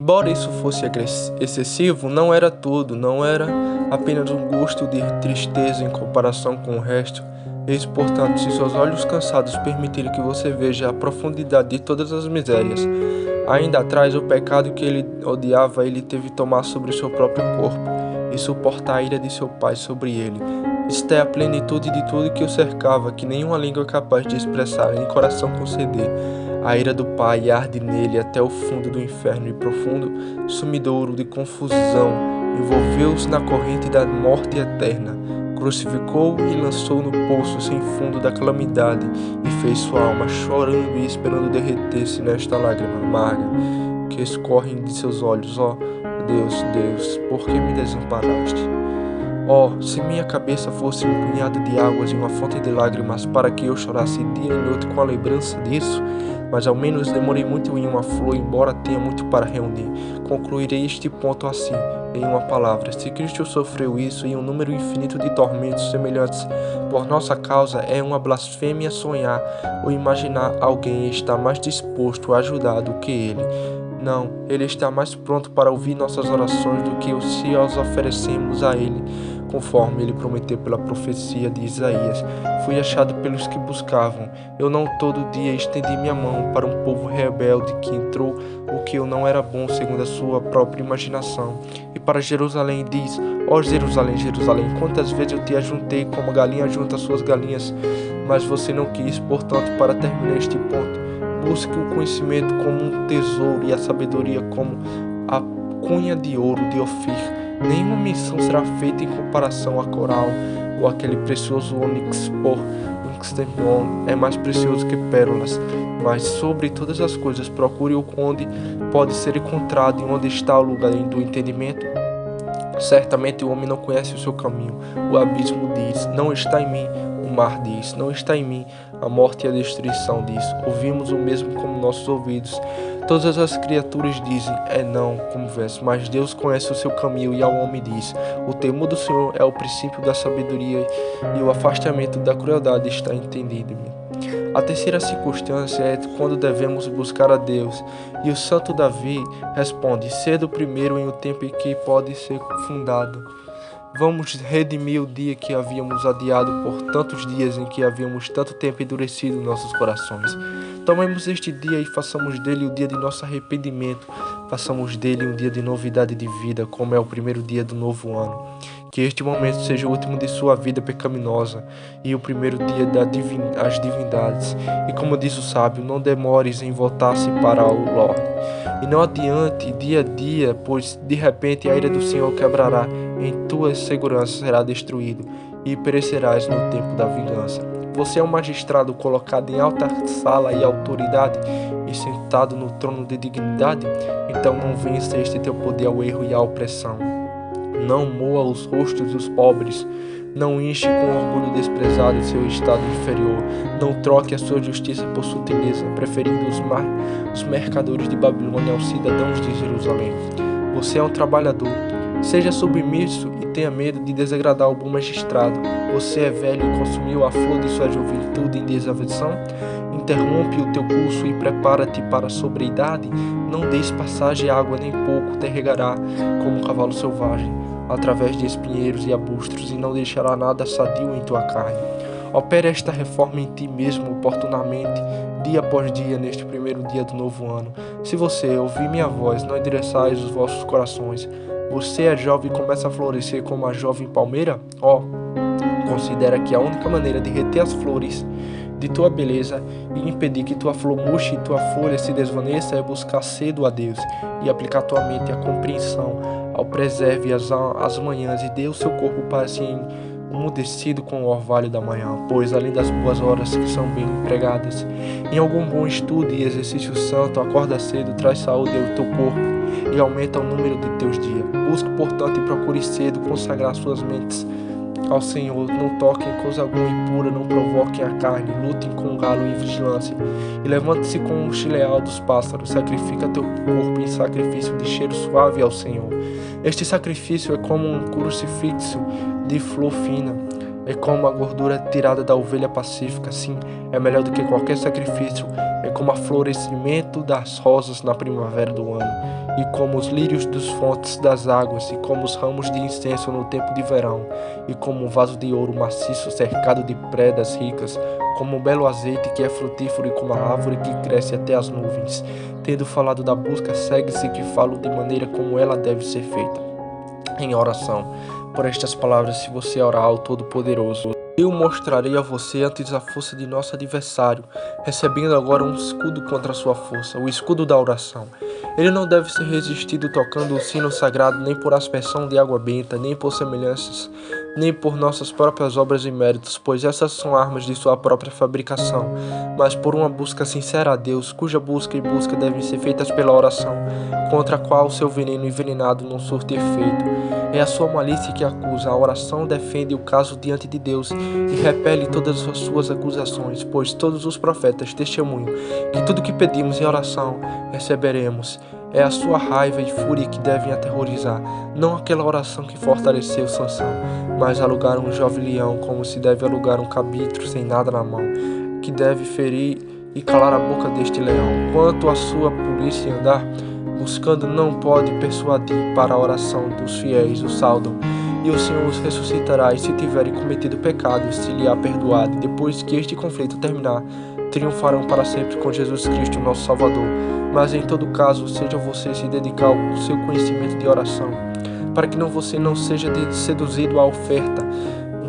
Embora isso fosse excessivo, não era tudo, não era apenas um gosto de tristeza em comparação com o resto. Eis, portanto, se seus olhos cansados permitirem que você veja a profundidade de todas as misérias, ainda atrás o pecado que ele odiava, ele teve que tomar sobre o seu próprio corpo e suportar a ira de seu pai sobre ele. Isto é a plenitude de tudo que o cercava, que nenhuma língua é capaz de expressar, nem coração conceder. A ira do Pai arde nele até o fundo do inferno, e profundo sumidouro de confusão envolveu-se na corrente da morte eterna. Crucificou e lançou no poço sem fundo da calamidade, e fez sua alma chorando e esperando derreter-se nesta lágrima amarga que escorrem de seus olhos. Ó Deus, Deus, por que me desamparaste? Oh, se minha cabeça fosse um punhado de águas e uma fonte de lágrimas, para que eu chorasse dia e noite com a lembrança disso, mas ao menos demorei muito em uma flor, embora tenha muito para reunir. Concluirei este ponto assim, em uma palavra: se Cristo sofreu isso e um número infinito de tormentos semelhantes por nossa causa, é uma blasfêmia sonhar ou imaginar alguém está mais disposto a ajudar do que Ele. Não, Ele está mais pronto para ouvir nossas orações do que se as oferecemos a Ele, conforme Ele prometeu pela profecia de Isaías. Fui achado pelos que buscavam. Eu não todo dia estendi minha mão para um povo rebelde que entrou o que eu não era bom segundo a sua própria imaginação. E para Jerusalém diz: ó Jerusalém, Jerusalém, quantas vezes eu te ajuntei como a galinha junta as suas galinhas, mas você não quis. Portanto, para terminar este ponto, busque o conhecimento como um tesouro e a sabedoria como a cunha de ouro de Ofir. Nenhuma menção será feita em comparação a coral ou aquele precioso ônix por Inxtemon é mais precioso que pérolas. Mas sobre todas as coisas procure-o onde pode ser encontrado e onde está o lugar do entendimento. Certamente o homem não conhece o seu caminho. O abismo diz: não está em mim. O mar diz: não está em mim. A morte e a destruição diz: ouvimos o mesmo com nossos ouvidos. Todas as criaturas dizem: é não, como verso, mas Deus conhece o seu caminho, e ao homem diz: o temor do Senhor é o princípio da sabedoria, e o afastamento da crueldade está entendido. A terceira circunstância é quando devemos buscar a Deus, e o santo Davi responde: cedo primeiro em um tempo em que pode ser fundado. Vamos redimir o dia que havíamos adiado por tantos dias, em que havíamos tanto tempo endurecido nossos corações. Tomemos este dia e façamos dele o dia de nosso arrependimento. Façamos dele um dia de novidade de vida, como é o primeiro dia do novo ano. Que este momento seja o último de sua vida pecaminosa e o primeiro dia das divindades. E como diz o sábio: não demores em voltar-se para o Lorde. E não adiante dia a dia, pois de repente a ira do Senhor quebrará, em tua segurança será destruído, e perecerás no tempo da vingança. Você é um magistrado colocado em alta sala e autoridade, e sentado no trono de dignidade. Então não vença este teu poder ao erro e à opressão. Não moa os rostos dos pobres. Não enche com orgulho desprezado seu estado inferior. Não troque a sua justiça por sutileza, preferindo os mercadores de Babilônia aos cidadãos de Jerusalém. Você é um trabalhador. Seja submisso e tenha medo de desagradar o bom magistrado. Você é velho e consumiu a flor de sua juventude em desavenção? Interrompe o teu curso e prepara-te para a sobriedade. Não deis passagem à água, nem pouco te regará como um cavalo selvagem, através de espinheiros e arbustos, e não deixará nada sadio em tua carne. Opere esta reforma em ti mesmo oportunamente, dia após dia, neste primeiro dia do novo ano. Se você ouvir minha voz, não endereçais os vossos corações. Você é jovem e começa a florescer como a jovem palmeira? Considera que a única maneira de reter as flores de tua beleza e impedir que tua flor murche e tua folha se desvaneça é buscar cedo a Deus e aplicar tua mente à compreensão, ao preserve as manhãs, e dê o seu corpo para se umedecido com o orvalho da manhã, pois além das boas horas que são bem empregadas em algum bom estudo e exercício santo, acorda cedo, traz saúde ao teu corpo e aumenta o número de teus dias. Busque, portanto, e procure cedo consagrar suas mentes ao Senhor. Não toquem coisa alguma impura, não provoquem a carne, lutem com o galo em vigilância, e levante-se com o chileal dos pássaros. Sacrifica teu corpo em sacrifício de cheiro suave ao Senhor. Este sacrifício é como um crucifixo de flor fina, É como a gordura tirada da ovelha pacífica, sim, é melhor do que qualquer sacrifício. É como o florescimento das rosas na primavera do ano, e como os lírios dos fontes das águas, e como os ramos de incenso no tempo de verão, e como um vaso de ouro maciço cercado de predas ricas, como um belo azeite que é frutífero e como a árvore que cresce até as nuvens. Tendo falado da busca, segue-se que falo de maneira como ela deve ser feita. Em oração. Por estas palavras, se você orar ao Todo-Poderoso, eu mostrarei a você antes a força de nosso adversário, recebendo agora um escudo contra a sua força, o escudo da oração. Ele não deve ser resistido tocando o sino sagrado, nem por aspersão de água benta, nem por semelhanças, nem por nossas próprias obras e méritos, pois essas são armas de sua própria fabricação, mas por uma busca sincera a Deus, cuja busca e busca devem ser feitas pela oração, contra a qual seu veneno envenenado não surte efeito. É a sua malícia que acusa, a oração defende o caso diante de Deus e repele todas as suas acusações, pois todos os profetas testemunham que tudo que pedimos em oração receberemos. É a sua raiva e fúria que devem aterrorizar, não aquela oração que fortaleceu Sansão, mas alugar um jovem leão como se deve alugar um cabitro sem nada na mão, que deve ferir e calar a boca deste leão. Quanto à sua polícia andar, buscando não pode persuadir para a oração dos fiéis o saudam, e o Senhor os ressuscitará, e se tiverem cometido pecado, se lhe há perdoado. Depois que este conflito terminar, triunfarão para sempre com Jesus Cristo, nosso Salvador. Mas em todo caso, seja você se dedicar ao seu conhecimento de oração, para que você não seja seduzido à oferta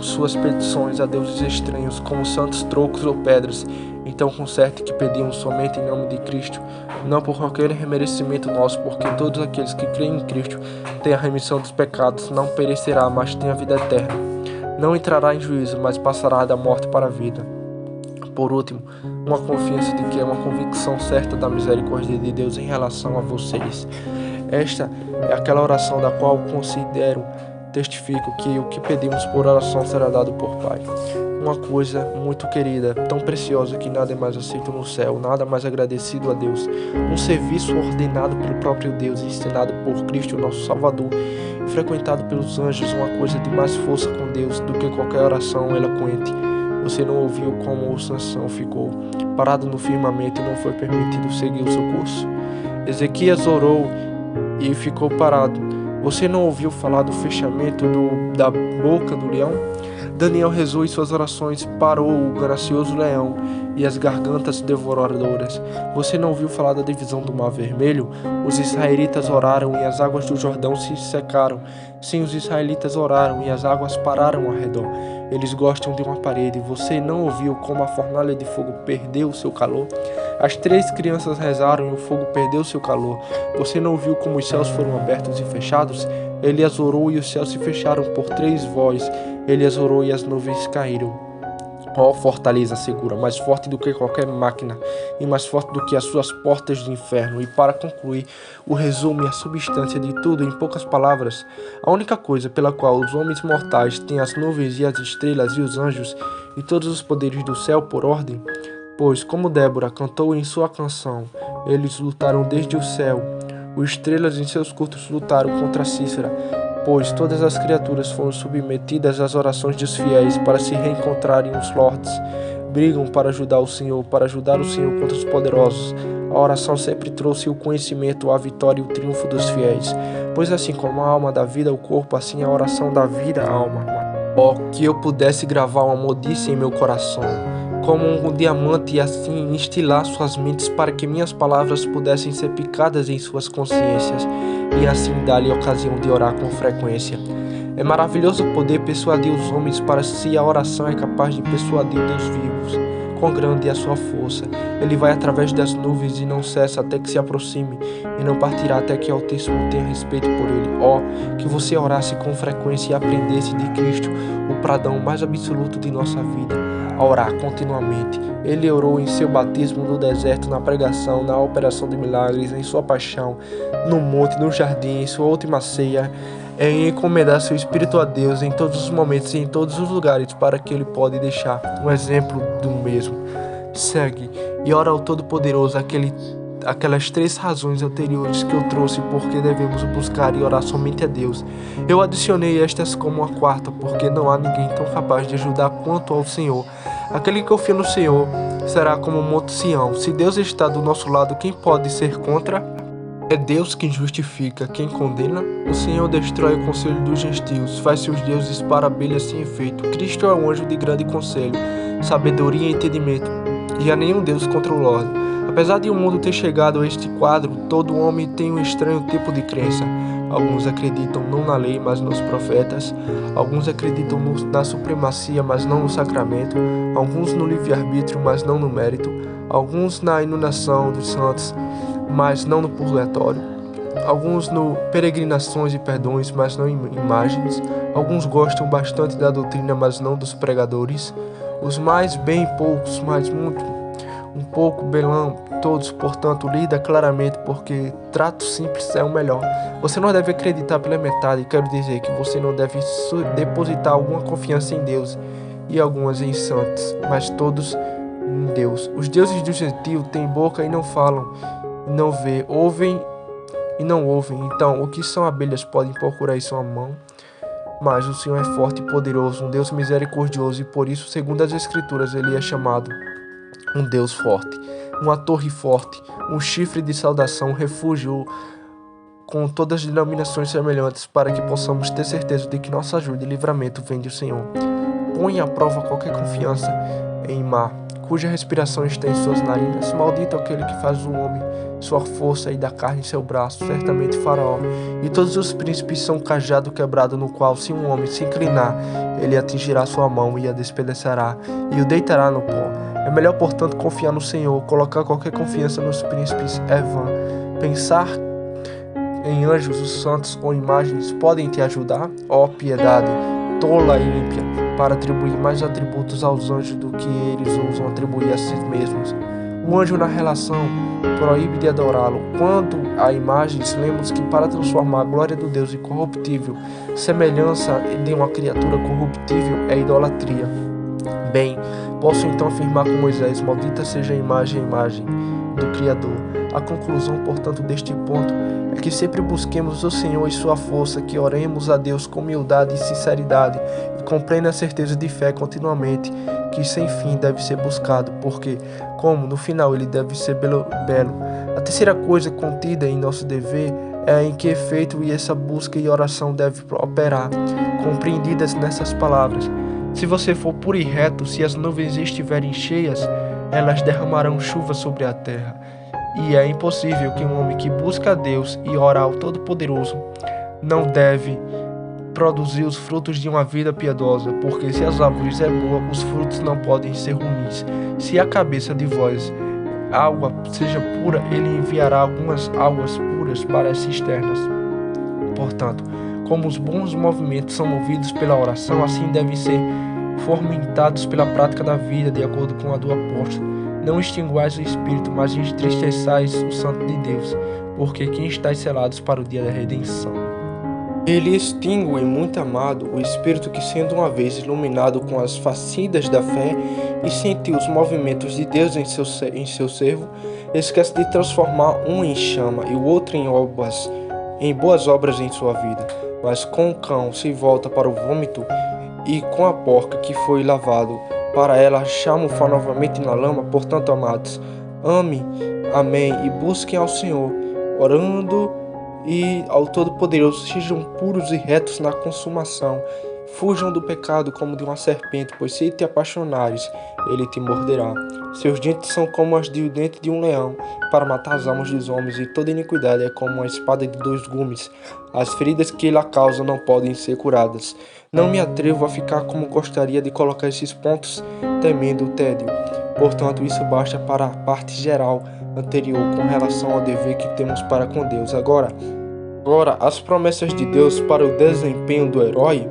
suas petições a deuses estranhos, como santos trocos ou pedras. Então conserte que pedimos somente em nome de Cristo, não por qualquer remerecimento nosso, porque todos aqueles que creem em Cristo têm a remissão dos pecados, não perecerá, mas têm a vida eterna. Não entrará em juízo, mas passará da morte para a vida. Por último, uma confiança de que é uma convicção certa da misericórdia de Deus em relação a vocês. Esta é aquela oração da qual testifico que o que pedimos por oração será dado por Pai. Uma coisa muito querida, tão preciosa que nada é mais aceito no céu, nada mais agradecido a Deus. Um serviço ordenado pelo próprio Deus, ensinado por Cristo, nosso Salvador, e frequentado pelos anjos, uma coisa de mais força com Deus do que qualquer oração eloquente. Você não ouviu como o Sansão ficou parado no firmamento e não foi permitido seguir o seu curso. Ezequias orou e ficou parado. Você não ouviu falar do fechamento da boca do leão? Daniel rezou e suas orações parou o gracioso leão e as gargantas devoradoras. Você não ouviu falar da divisão do Mar Vermelho? Os israelitas oraram e as águas do Jordão se secaram. Sim, os israelitas oraram e as águas pararam ao redor. Eles gostam de uma parede. Você não ouviu como a fornalha de fogo perdeu o seu calor? As 3 crianças rezaram e o fogo perdeu seu calor. Você não ouviu como os céus foram abertos e fechados? Elias orou e os céus se fecharam por 3 vozes. Elias orou e as nuvens caíram. Ó fortaleza segura, mais forte do que qualquer máquina e mais forte do que as suas portas do inferno. E para concluir, o resumo e a substância de tudo em poucas palavras, a única coisa pela qual os homens mortais têm as nuvens e as estrelas e os anjos e todos os poderes do céu por ordem, pois como Débora cantou em sua canção, eles lutaram desde o céu, os estrelas em seus cultos lutaram contra Cícera, pois todas as criaturas foram submetidas às orações dos fiéis para se reencontrarem os lords. Brigam para ajudar o Senhor contra os poderosos. A oração sempre trouxe o conhecimento, a vitória e o triunfo dos fiéis. Pois assim como a alma dá vida ao corpo, assim a oração dá vida à alma. Ó, que eu pudesse gravar uma modice em meu coração, como um diamante, e assim instilar suas mentes para que minhas palavras pudessem ser picadas em suas consciências, e assim dar-lhe ocasião de orar com frequência. É maravilhoso poder persuadir os homens para si a oração é capaz de persuadir Deus vivos. Quão grande é a sua força! Ele vai através das nuvens e não cessa até que se aproxime, e não partirá até que o Altíssimo tenha respeito por ele. Ó, que você orasse com frequência e aprendesse de Cristo, o pradão mais absoluto de nossa vida, a orar continuamente. Ele orou em seu batismo no deserto, na pregação, na operação de milagres, em sua paixão, no monte, no jardim, em sua última ceia, em encomendar seu espírito a Deus em todos os momentos e em todos os lugares, para que ele pode deixar um exemplo do mesmo. Segue e ora ao Todo-Poderoso, aquele aquelas 3 razões anteriores que eu trouxe porque devemos buscar e orar somente a Deus. Eu adicionei estas como a 4ª, porque não há ninguém tão capaz de ajudar quanto ao Senhor. Aquele que confia no Senhor será como o Monte Sião. Se Deus está do nosso lado, quem pode ser contra? É Deus quem justifica, quem condena. O Senhor destrói o conselho dos gentios, faz seus deuses para abelhas sem efeito. Cristo é um anjo de grande conselho, sabedoria e entendimento, e há nenhum Deus contra o Lorde. Apesar de o mundo ter chegado a este quadro, todo homem tem um estranho tipo de crença. Alguns acreditam não na lei, mas nos profetas. Alguns acreditam na supremacia, mas não no sacramento. Alguns no livre-arbítrio, mas não no mérito. Alguns na iluminação dos santos, mas não no purgatório. Alguns no peregrinações e perdões, mas não em imagens. Alguns gostam bastante da doutrina, mas não dos pregadores. Os mais bem poucos, mas muito, um pouco belão, todos, portanto, lida claramente, porque trato simples é o melhor. Você não deve acreditar pela metade, quero dizer que você não deve depositar alguma confiança em Deus e algumas em santos, mas todos em Deus. Os deuses do gentio têm boca e não falam, e não vê, ouvem e não ouvem. Então, o que são abelhas podem procurar em sua mão? Mas o Senhor é forte e poderoso, um Deus misericordioso, e por isso, segundo as Escrituras, ele é chamado um Deus forte, uma torre forte, um chifre de saudação, um refúgio com todas as denominações semelhantes, para que possamos ter certeza de que nossa ajuda e livramento vem do Senhor. Põe à prova qualquer confiança em mar, cuja respiração está em suas narinas. Maldito aquele que faz o homem sua força e da carne em seu braço, certamente Faraó. E todos os príncipes são um cajado quebrado, no qual, se um homem se inclinar, ele atingirá sua mão e a despedaçará, e o deitará no pó. É melhor, portanto, confiar no Senhor. Colocar qualquer confiança nos príncipes é vã. Pensar em anjos, os santos ou imagens podem te ajudar? Ó piedade, tola e ímpia, para atribuir mais atributos aos anjos do que eles ousam atribuir a si mesmos. O anjo na relação proíbe de adorá-lo. Quanto a imagens, lemos que para transformar a glória do Deus incorruptível, semelhança de uma criatura corruptível é idolatria. Bem, posso então afirmar com Moisés: maldita seja a imagem do Criador. A conclusão, portanto, deste ponto é que sempre busquemos o Senhor e sua força, que oremos a Deus com humildade e sinceridade e com plena certeza de fé continuamente, que sem fim deve ser buscado, porque, como no final ele deve ser belo. A terceira coisa contida em nosso dever é em que efeito e essa busca e oração deve operar, compreendidas nessas palavras. Se você for puro e reto, se as nuvens estiverem cheias, elas derramarão chuva sobre a terra. E é impossível que um homem que busca a Deus e ora ao Todo-Poderoso não deve produzir os frutos de uma vida piedosa, porque se as árvores é boa, os frutos não podem ser ruins. Se a cabeça de vós água seja pura, ele enviará algumas águas puras para as cisternas. Portanto, como os bons movimentos são movidos pela oração, assim devem ser fomentados pela prática da vida, de acordo com a do apóstolo. Não extinguais o Espírito, mas entristeçais o Santo de Deus, porque quem estáis selados para o dia da redenção. Ele extingue, muito amado, o Espírito que, sendo uma vez iluminado com as facidas da fé e sentiu os movimentos de Deus em seu servo, esquece de transformar um em chama e o outro em boas obras em sua vida. Mas com o cão se volta para o vômito, e com a porca que foi lavado para ela chama-o novamente na lama. Portanto, amados, amém, e busquem ao Senhor, orando e ao Todo-Poderoso, sejam puros e retos na consumação. Fujam do pecado como de uma serpente, pois se te apaixonares, ele te morderá. Seus dentes são como os dentes de um leão, para matar as almas dos homens, e toda iniquidade é como uma espada de 2 gumes. As feridas que ele causa não podem ser curadas. Não me atrevo a ficar como gostaria de colocar esses pontos, temendo o tédio. Portanto, isso basta para a parte geral anterior com relação ao dever que temos para com Deus. Agora, as promessas de Deus para o desempenho do herói,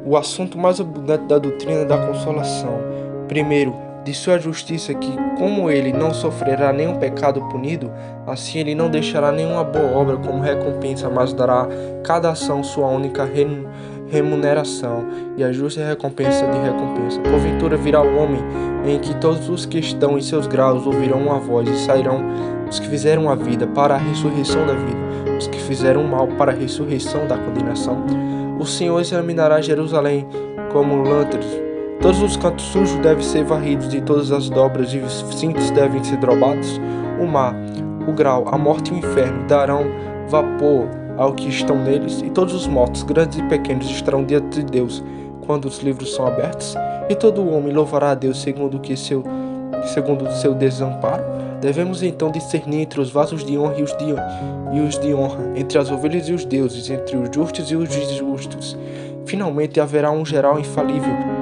o assunto mais abundante da doutrina da consolação. Primeiro, de sua justiça, que como ele não sofrerá nenhum pecado punido, assim ele não deixará nenhuma boa obra como recompensa, mas dará cada ação sua única remuneração, e a justa recompensa de recompensa. Porventura virá o homem em que todos os que estão em seus graus ouvirão uma voz e sairão os que fizeram a vida para a ressurreição da vida, os que fizeram o mal para a ressurreição da condenação. O Senhor examinará Jerusalém como lântaro. Todos os cantos sujos devem ser varridos e todas as dobras e os cintos devem ser drobados. O mar, o grau, a morte e o inferno darão vapor ao que estão neles, e todos os mortos, grandes e pequenos, estarão diante de Deus quando os livros são abertos, e todo homem louvará a Deus segundo o seu desamparo. Devemos então discernir entre os vasos de honra e os de honra, entre as ovelhas e os deuses, entre os justos e os injustos. Finalmente haverá um geral infalível